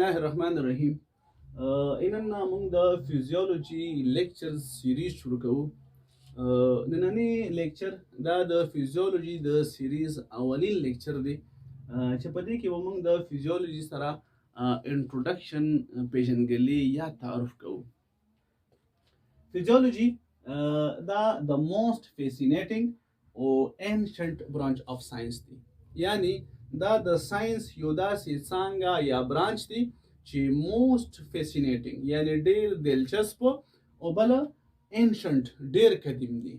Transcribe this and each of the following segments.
الله الرحمن الرحیم. نن موږ د فیزیولوژي لیکچر سیریز شروع کوو. نننی لیکچر دا د فیزیولوژي د سیریز اولین لیکچر دی چې په دې کې به موږ د فیزیولوژي سره انټروډکشن پیژنګلي یا تعارف کوو. فیزیولوژي دا د موست فیسینیټینګ او انشنٹ برانچ اف ساينس دی، یعنی دا د ساينس یو داسې څانګه یا برانچ دی چې موست فیسینیټینګ یعنی ډیر دلچسپ او بل انشنٹ ډیر قدیم دی.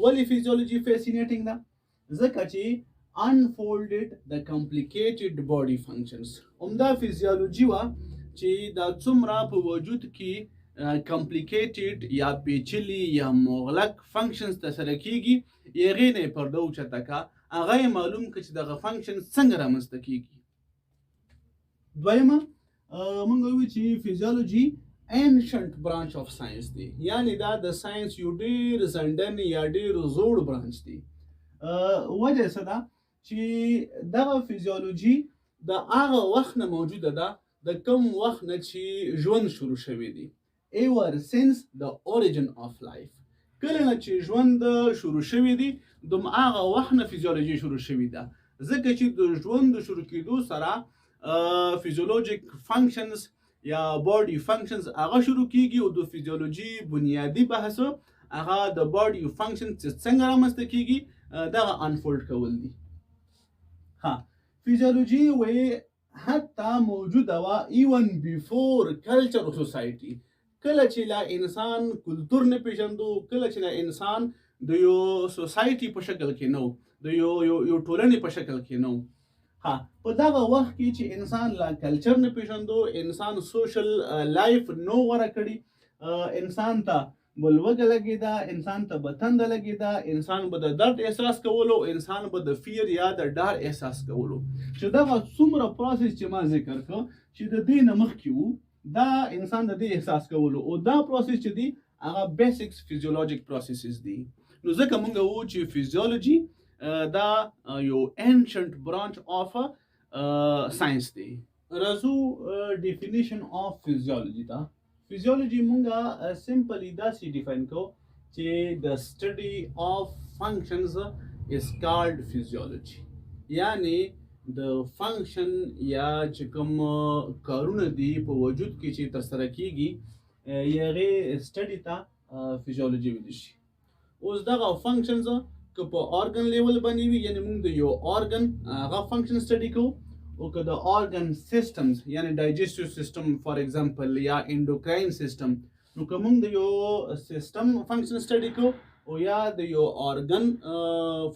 ولی فیزیولوژي فیسینیټینګ ده؟ ځکه چې unfolded the complicated body functions. همدا فیزیولوژي وا چې دا څومره په وجود کې کمپلیکیټډ یا پیچلی یا مغلق فنکشنز ترسره کیږي، یغې نه پرده اوچته کا هغه معلوم کړي چې دغه فنکشن څنګه رامنځته کیږي. دویمه موږ وایو چې فیزیولوژي ancient branch of science دی، یعنی دا د ساينس یو ډیر زندن یا ډیر زوړ برانچ دی. وجه څه ده چې دغه فیزیولوژي د هغه وخت نه موجوده ده د کوم وخت نه چې ژوند شروع شوی دی. ever since the origin of life. کله نه چې ژوند شروع شوی دی دوم هغه وخت نه فیزیولوژي شروع شوی ده، ځکه چې د ژوند شروع کېدو سره فیزیولوژیک فنکشنز یا باډي فنکشنز هغه شروع کیږي او د فیزیولوژي بنیادی بحث هغه د باډي فنکشن څنګه رامنځته کیږي دغه انفولډ کول دي. ها فیزیولوژي وې حتی موجوده وا ایون بیفور کلچر او سوسایټي. کله چې لا انسان کلتور نه پیژندو، کله چې لا انسان د یو سوسایټي په شکل کې نو، د یو ټولنې په شکل کې نو. ها په دغه وخت کې چې انسان لا کلچر نه پیژندو، انسان سوشل لایف نو غوره کړي، انسان ته بلوګه لګیدا، انسان ته بتند لګیدا، انسان به د درد احساس کولو، انسان به د فیر یا د ډار احساس کولو. چې دغه څومره پروسس چې ما ذکر کړ چې د دې نه مخکې وو، دا انسان د دې احساس کولو او دا پروسس چې دی هغه بیسیکس فیزیولوژیک پروسسز دي. نو ځکه موږ وو چې فیزیولوژي دا یو انشنٹ برانچ اف ساينس دی. راځو ډیفینیشن اف فیزیولوژي ته. فیزیولوژي مونږه سمپلی داسې ډیفاین کو چې د سټډي اف فنکشنز از کالډ فیزیولوژي، یعنی د فنکشن یا چې کوم کارونه دي په وجود کې چې ترسره کیږي یغه سټډي ته فیزیولوژي ویل شي. اوس دغه فنکشنز که په ارګن لیول باندې وي، یعنی موږ د یو ارګن هغه فنکشن سټډي کوو، او که د ارګن سیستمز یعنی ډایجسټیو سیستم فار ایگزامپل یا انډوکراین سیستم، نو که موږ د یو سیستم فنکشن سټډي کوو او یا د یو ارګن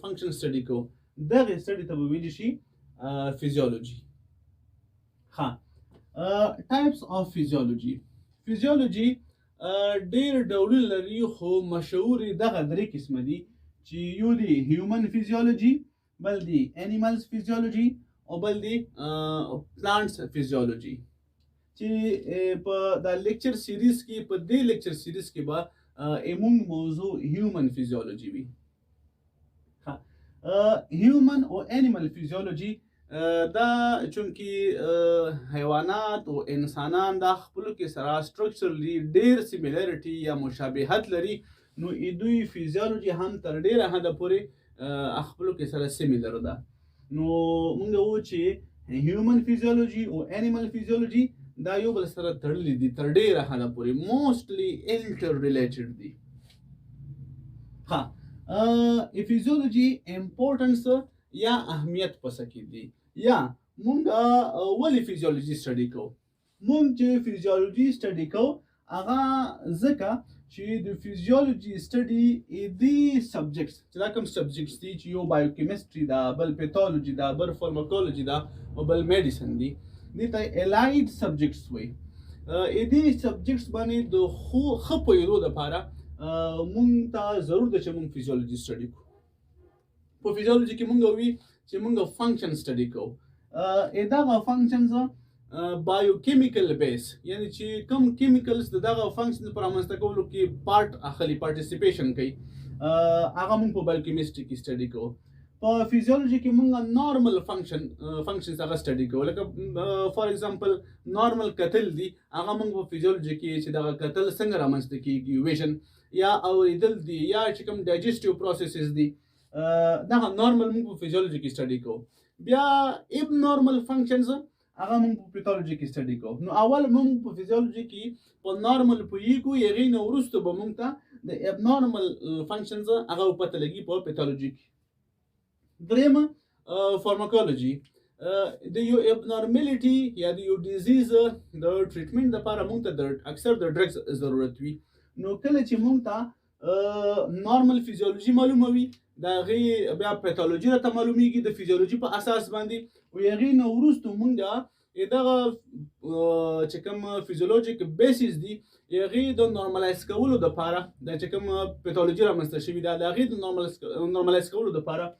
فنکشن سټډي کوو، دغه سټډي ته به ویل شي فیزیولوژي. ها ټایپس اف فیزیولوژي. فیزیولوژي ډیر ډولونه لري خو مشهور دغه درې قسمه دي چې یو دی هیومن فیزیولوژي، بل دی انیملز فیزیولوژي او بل دی پلانټس فیزیولوژي. چې په دا لیکچر سیریز کې، په دې لیکچر سیریز کې به ایمون موضوع هیومن فیزیولوژي وي. ها هیومن او انیمل فیزیولوژي دا چونکی حیوانات او انسانان د خپل کې سره سټرکچرلی ډیر سیمیلریټي یا مشابهت لري، نو دوی فیزیولوژي هم تر ډیره حده پورې خپل کې سره سیمیلر ده. نو موږ وو چې هیومن فیزیولوژي او انیمل فیزیولوژي دا یو بل سره تړلي دي تر ډیره حده پورې، موستلی انټر ریلیټډ دي. ها فیزیولوژي امپورټنس یا اهمیت پس کې دي، یا موږ ولې فیزیولوژي سټډي کوو. موږ چې فیزیولوژي سټډي کوو هغه ځکه چې د فیزیولوژي سټډي دی سبجیکټس چې دا کوم سبجیکټس دي چې یو بایوکیمستري ده، بل پیتالوژي ده، بل فارماکولوژي ده او بل میډیسن دي، دې ته الایډ سبجیکټس وایي. دې سبجیکټس باندې د ښه پوهېدو لپاره مونږ ته ضرور ده چې مونږ فیزیولوژي سټډي کوو. په فیزیولوژي کې مونږ وی چې مونږ فنکشن سټډي کوو. دغه فنکشنز بایوکیمیکل بیس، یعنی چې کوم کیمیکلز دغه فنکشن پر رامنځته کولو کې پارټیسیپیشن کوي، هغه مونږ په بایوکیمستري کې سټډي کوو. په فیزیولوژي کې مونږ نارمل فنکشنز هغه سټډي کوو. لکه فار ایگزامپل نارمل کتل دي، هغه مونږ په فیزیولوژي کې چې دغه کتل څنګه رامنځته کیږي، ویژن یا اوریدل دي یا چې کوم ډایجسټیو پروسیسز دي، دغه نارمل مونږ په فیزیولوژي کې سټډي کوو. بیا اب نارمل فنکشنز هغه مونږ په پیتالوژي کې سټډي کوو. نو اول مونږ په فیزیولوژي کې په نارمل پوهیږو، هغې نه وروسته به مونږ ته د اب نارمل فنکشنز هغه پته لګي په پیتالوژي کې. درېیمه فارماکولوژي، د یو ابنارملټي یا د یو ډیزیز د ټریټمنټ لپاره مونږ ته د اکثر د ډرګز ضرورت وي. نو کله چې مونږ ته نارمل فیزیولوژي معلومه وي، د هغې بیا پیتالوژي راته معلومیږي د فیزیولوژي په اساس باندې، او هغې نه وروسته مونږ دغه چې کوم فیزیولوژیک بیسیس دي هغې د نارملایز کولو دپاره، د چې کوم پیتالوژي رامنځته شوي ده د هغې د نارملایز کولو دپاره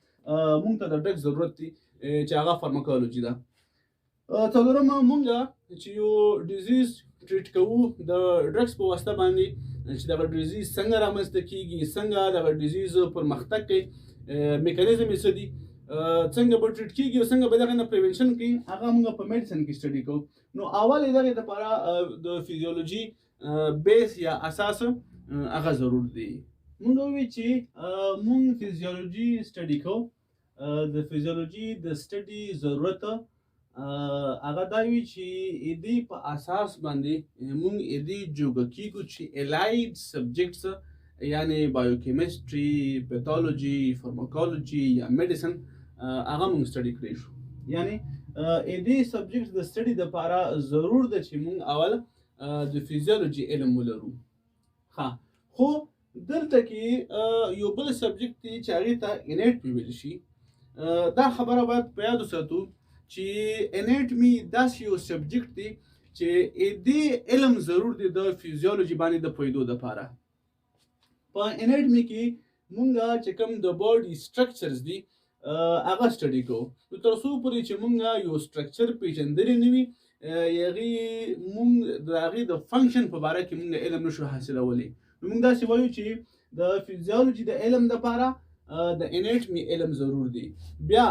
مونږ ته د ډرګ ضرورت دی چې هغه فارماکولوژي ده. څلورمه مونږ چې یو ډیزیز ټریټ کوو د ډرګس په واسطه باندې، چې دغه ډیزیز څنګه رامنځته کیږي، څنګه دغه ډیزیز پرمختګ کوي، میکانیزم یې څه دي، څنګه به ټریټ کیږي او څنګه به دغه نه پریونشن کوي، هغه مونږ په میډیسن کې سټډي کوو. نو اول یې دغې دپاره د فیزیولوژي بیس یا اساس هغه ضرور دی. مونږ ووایو چې مونږ فیزیولوژي سټډي کوو. د فیزیولوژي د سټډي ضرورت هغه دا وي چې دې په اساس باندې مونږ دې جوګه کیږو چې الاید سبجیکټس یعنی بایوکیمستري، پیتالوژي، فارماکولوژي یا میډیسن هغه مونږ سټډي کړی شو. یعنی دې سبجیکټس د سټډي دپاره ضرور ده چې مونږ اول د فیزیولوژي علم ولرو. خو دلته کې یو بل سبجیکټ دی چې هغې ته انیټمي ویل شي. دا خبره باید په یاد وساتو چې انیټمي داسې یو سبجیکټ دی چې دې علم ضرور دی د فیزیولوژي باندې د پوهېدو دپاره. په انیټمي کې مونږ چې کوم د باډي سټرکچرز دي هغه سټډي کوو. نو تر څو پورې چې مونږ یو سټرکچر پیژندلی نه وي، مونږ د هغې د فنکشن په باره کې مونږ علم نشو حاصلولی. نو مونږ داسې وایو چې د فیزیولوژي د علم دپاره د انیټمي علم ضرور دی. بیا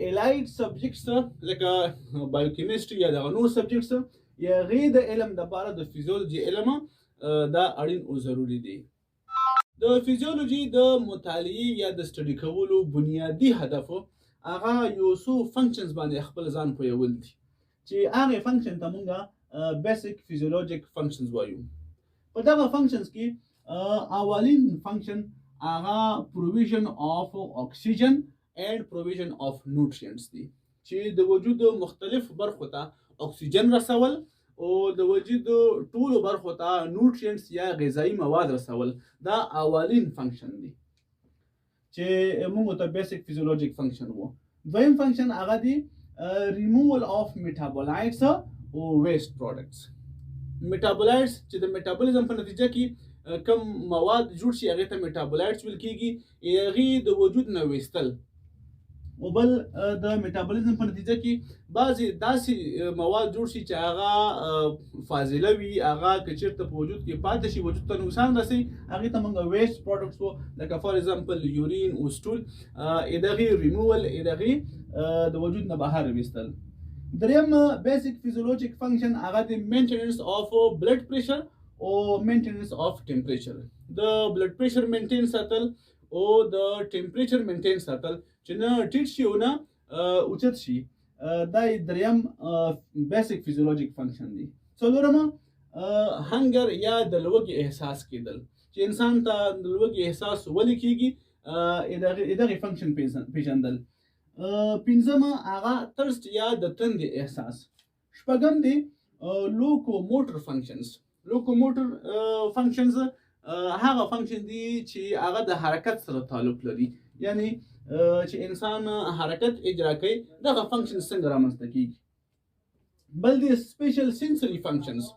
الاید سبجیکټس لکه بایوکیمستري یا دغه نور سبجیکټس یا هغې د علم دپاره د فیزیولوژي علم دا اړین او ضروري دی. د فیزیولوژي د مطالعې یا د سټډي کولو بنیادي هدف هغه یو څو فنکشنز باندې خپل ځان پوهول دي، چې هغې فنکشن ته مونږ بیسیک فیزیولوژیک فنکشنز وایو. په دغه فنکشنز کې اولین فنکشن هغه پروویژن آف اکسیجن اینڈ پروویژن آف نیوټرینټس دی، چې د وجود مختلف برخو ته اکسیجن رسول او د وجود ټولو برخو ته نیوټرینټس یا غذایي مواد رسول. دا اولین فنکشن دی چې موږ ته بیسیک فیزیولوژیک فنکشن وو. دویم فنکشن هغه دی ریموول آف میټابولایټس او ویسٹ پروډکټس. میټابولایټس چې د میټابولیزم په نتیجه کې کم مواد جوړ شي هغې ته میټابولایټس ویل کېږي، هغې د وجود نه ویستل. او بل د میټابولیزم په نتیجه کې بعضې داسې مواد جوړ شي چې هغه فاضله وي، هغه که چېرته په وجود کې پاتې شي، وجود ته نقصان رسوي، هغې ته موږ ویسٹ پروډکټس وو، لکه فار ایگزامپل یورین او سټول، د هغې ریموول، د هغې د وجود نه بهر ویستل. دریم بیسیک فیزیولوژیک فنکشن هغه د مینټیننس آف بلډ پریشر او مینټیننس آف ټمپریچر. د بلډ پریشر مینټین ساتل او د ټمپریچر مینټین ساتل چې نه ټیټ شي او نه اوچت شي، دا دریم بیسیک فیزیولوژیک فنکشن دی. څلورمه هنګر یا د لوږې احساس کېدل، چې انسان ته د لوږې احساس ولې کېږي، دغې فنکشن پیژندل. پنځمه هغه ترست یا د تندې احساس. شپږم دی لوکوموټر فنکشنز. لوکوموټر فنکشنز هغه فنکشن دی چې هغه د حرکت سره تعلق لري، یعنی چې انسان حرکت اجرا کوي، دغه فنکشن څنګه رامنځته کیږي. بل دی سپیشل سینسري فنکشنز.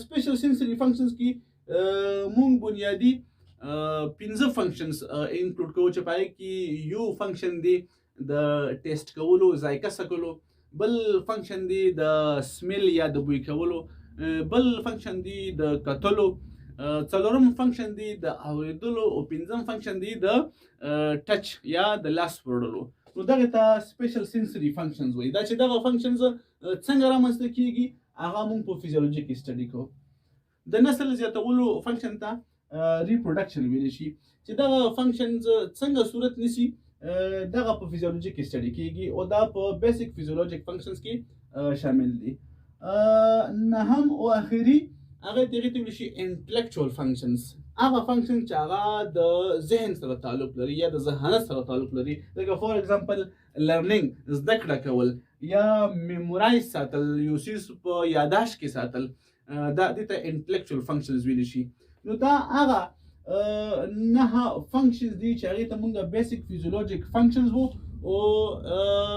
سپیشل سینسري فنکشنز کې مونږ بنیادي 15 فنکشنز انکلوډ کوو، چې په هغې کې یو فنکشن دی د ټیسټ کولو، ذایقه څکلو، بل فنکشن دی د سمیل یا د بوی کولو، بل فنکشن دی د کتلو، څلورم فنکشن دی د اوریدلو او پنځم فنکشن دی د ټچ یا د لاس وړلو. نو دغه ته سپیشل سنسوري فنکشنز وایي. دا چې دغه فنکشنز څنګه رامنځته کیږي هغه موږ په فزیولوژي کې سټډي کوو. د نسل زیاتولو فنکشن ته ریپروډکشن ویل شي چې دغه فنکشنز څنګه صورت نیسي دغه په فزیولوژي کې سټډي کیږي او دا په بیسیک فزیولوژیک فنکشنز کې شامل دي. نهم او اخیری هغه دغه ته ویل شي انټلیکچوال فنکشنز. هغه فنکشن چې هغه د ذهن سره تعلق لري یا د ذهانت سره تعلق لري، لکه فور ایگزامپل لرنینګ زده کړه کول یا میمورایز ساتل، یو څیز په یاداشت کې ساتل، دا دې ته انټلیکچوال فنکشنز ویل شي. نو دا هغه نه فنکشنز دي چې هغې ته موږ بیسیک فزیولوژیک فنکشنز وو. او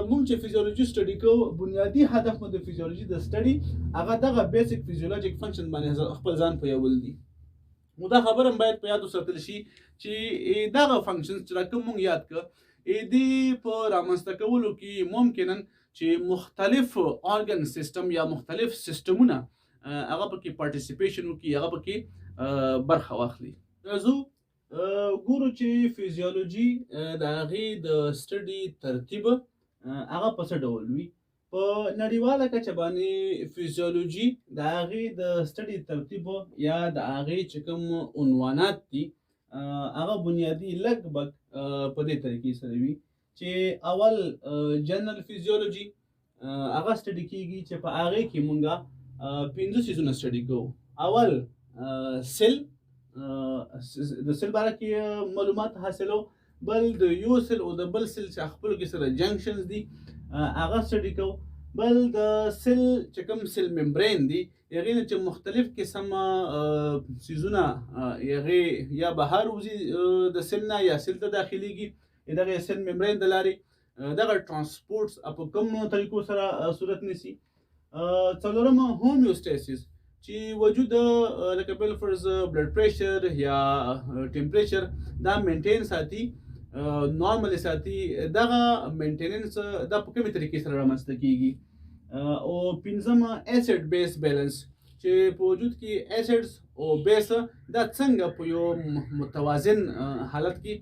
موږ چې فزیولوژي سټډي کوو بنیادي هدف مو د فزیولوژي د سټډي هغه دغه بیسیک فزیولوژیک فنکشن باندې خپل ځان پوهول دي. نو دا خبره هم باید په یاد وساتل شي چې دغه فنکشنز چې کوم موږ یاد کړ دې په رامنځته کولو کې ممکنا چې مختلف ارګن سیستم یا مختلف سیستمونه هغه پکې پارټیسیپیشن وکړي، هغه پکې برخه واخلي. زه ګورو چې فزیولوژي د هغې د سټډي ترتیب هغه په څه ډول وي. په نړیواله کچه باندې فزیولوژي د هغې د سټډي ترتیب یا د هغې چې کوم عنوانات دي هغه بنیادي لږ په دې طریقې سره وي چې اول جنرال فزیولوژي هغه سټډي کیږي چې په هغې کې مونږه 5 څیزونه سټډي کوو. اول سیل، د سیل باره کې معلومات حاصلو، بل د یو سیل او د بل سیل چې خپلو کې سره جنکشنز دي هغه سټډي کوو، بل د سیل چې کوم سیل ممبرین دی هغې نه چې مختلف قسمه څیزونه هغې یا بهر وځي د سیل نه یا سیل ته داخلیږي دغه سیل ممبرین د لارې دغه ټرانسپورټس په کومو طریقو سره صورت نیسي. څلورم هومیوسټیسس چې وجود لکه بل فرض بلډ پریشر یا ټمپریچر دا مینټین ساتي، نارمل ساتي. دغه مینټیننس دا په کومې طریقې سره رامنځته کیږي. او پنځم ایسډ بیس بیلنس چې په وجود کې ایسډز او بیس دا څنګه په یو متوازن حالت کې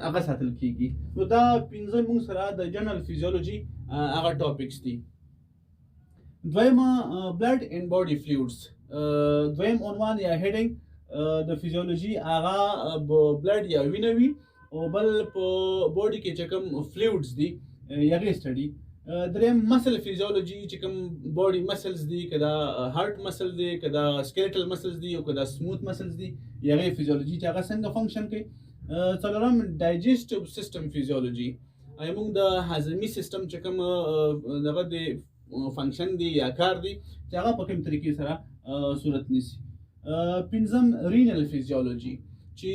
هغه ساتل کیږي. نو دا پنځه موږ سره د جنرال فزیولوژي هغه ټاپکس دي. دویم بلډ اینڈ باډي فلویډز، دویم عنوان یا هیډینګ د فزیولوژي هغه بلډ یا وینه وي او بل په باډي کې چې کوم فلویډز دي هغې سټډي. دریم مسل فزیولوژي چې کوم باډي مسلز دي، که دا هارت مسل دی، که دا سکیلټل مسلز دي او که دا سموث مسلز دي هغې فزیولوژي چې هغه څنګه فنکشن کوي. څلورم ډایجسټیو سیستم فزیولوژي، موږ د هضمي سیستم چې کوم دغه د فنکشن دی یا کار دی چې هغه په کوم طریقې سره صورت نیسي. پنځم رینل فزیولوژي چې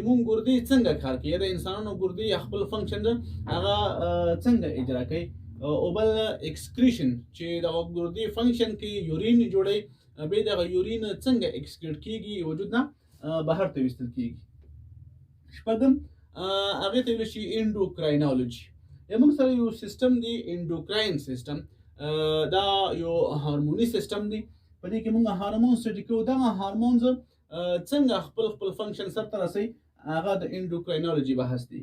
موږ ګردې څنګه کار کوي، د انسانانو ګردې خپل فنکشن هغه څنګه اجرا کوي. او بل اکسکریشن چې د ګردې فنکشن کې یورین جوړي، به دغه یورین څنګه اکسکریټ کیږي، وجود نه بهر ته ویستل کیږي. شپږم هغې ته ویل شي انډوکراینالوجي. موږ سره یو سیستم دی انډوکراین سیستم، دا یو هارموني سیستم دی. په دې کې موږ هارمون سټډي کوو. دغه هارمونز څنګه خپل فنکشن سرته رسوي هغه د انډوکراینالوجي بحث دی.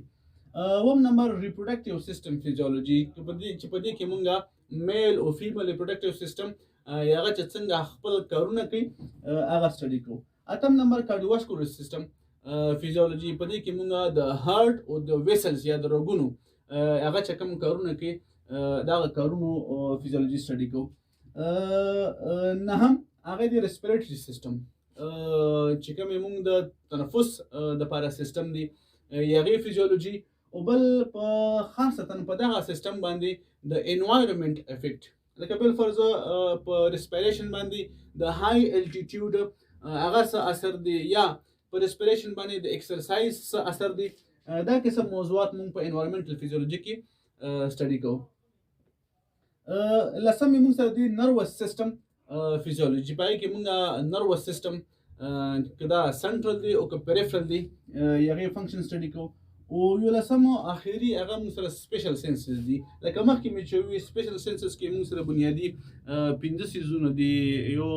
اووم نمبر ریپروډکټیو سیستم فزیولوژي چې په دې کې موږ میل او فیمیل ریپروډکټیو سیستم هغه چې څنګه خپل کارونه کوي هغه سټډي کوو. اتم نمبر کارډیوواسکولر سیستم فزیولوژي، په دې کې موږ د هارت او د ویسلز یا د رګونو هغه چې کوم کارونه کوي دغه کارونو فزیولوژي سټډي کوو. نهم هغه د ریسپیریټري سیستم چې کوم موږ د تنفس دپاره سیستم دی هغې فزیولوژي. او بل په خاصتا په دغه سیستم باندې د انوایرمنټ افیکټ، لکه بل فرض په ریسپیریشن باندې د های الټیټیوډ هغه څه اثر دی یا په ریسپیریشن باندې د ایکسرسایز څه اثر دی. دا قسم موضوعات موږ په انوایرمنټل فزیولوژي کې سټډي کوو. لسم موږ سره دی نروس سیستم فزیولوژي، په هغې کې موږ نروس سیستم که دا سنټرل دی او که پیریفرل دی هغې فنکشن سټډي کوو. او یو لسم اخري هغه موږ سره سپیشل سینسز دي. لکه مخکې مې چې وویل سپیشل سینسز کې موږ سره بنیادي 5 څیزونه دي. یو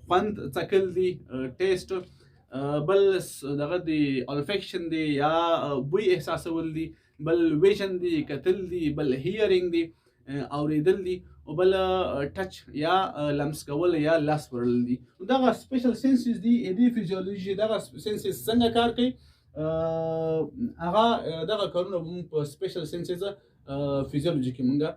خوند څکل دي، ټیسټ، بل دغه دی الفیکشن دی یا بوی احساسول دي، بل ویژن دی کتل دي، بل هیرینګ دی اوریدل دي، او بل ټچ یا لمس کول یا لاس وړل دي. دغه سپیشل سنسز دي. د فزیولوژي دغه سنسز څنګه کار کوي؟ هغه دغه کارونه په سپیشل سنسز فزیولوژي کې مونږه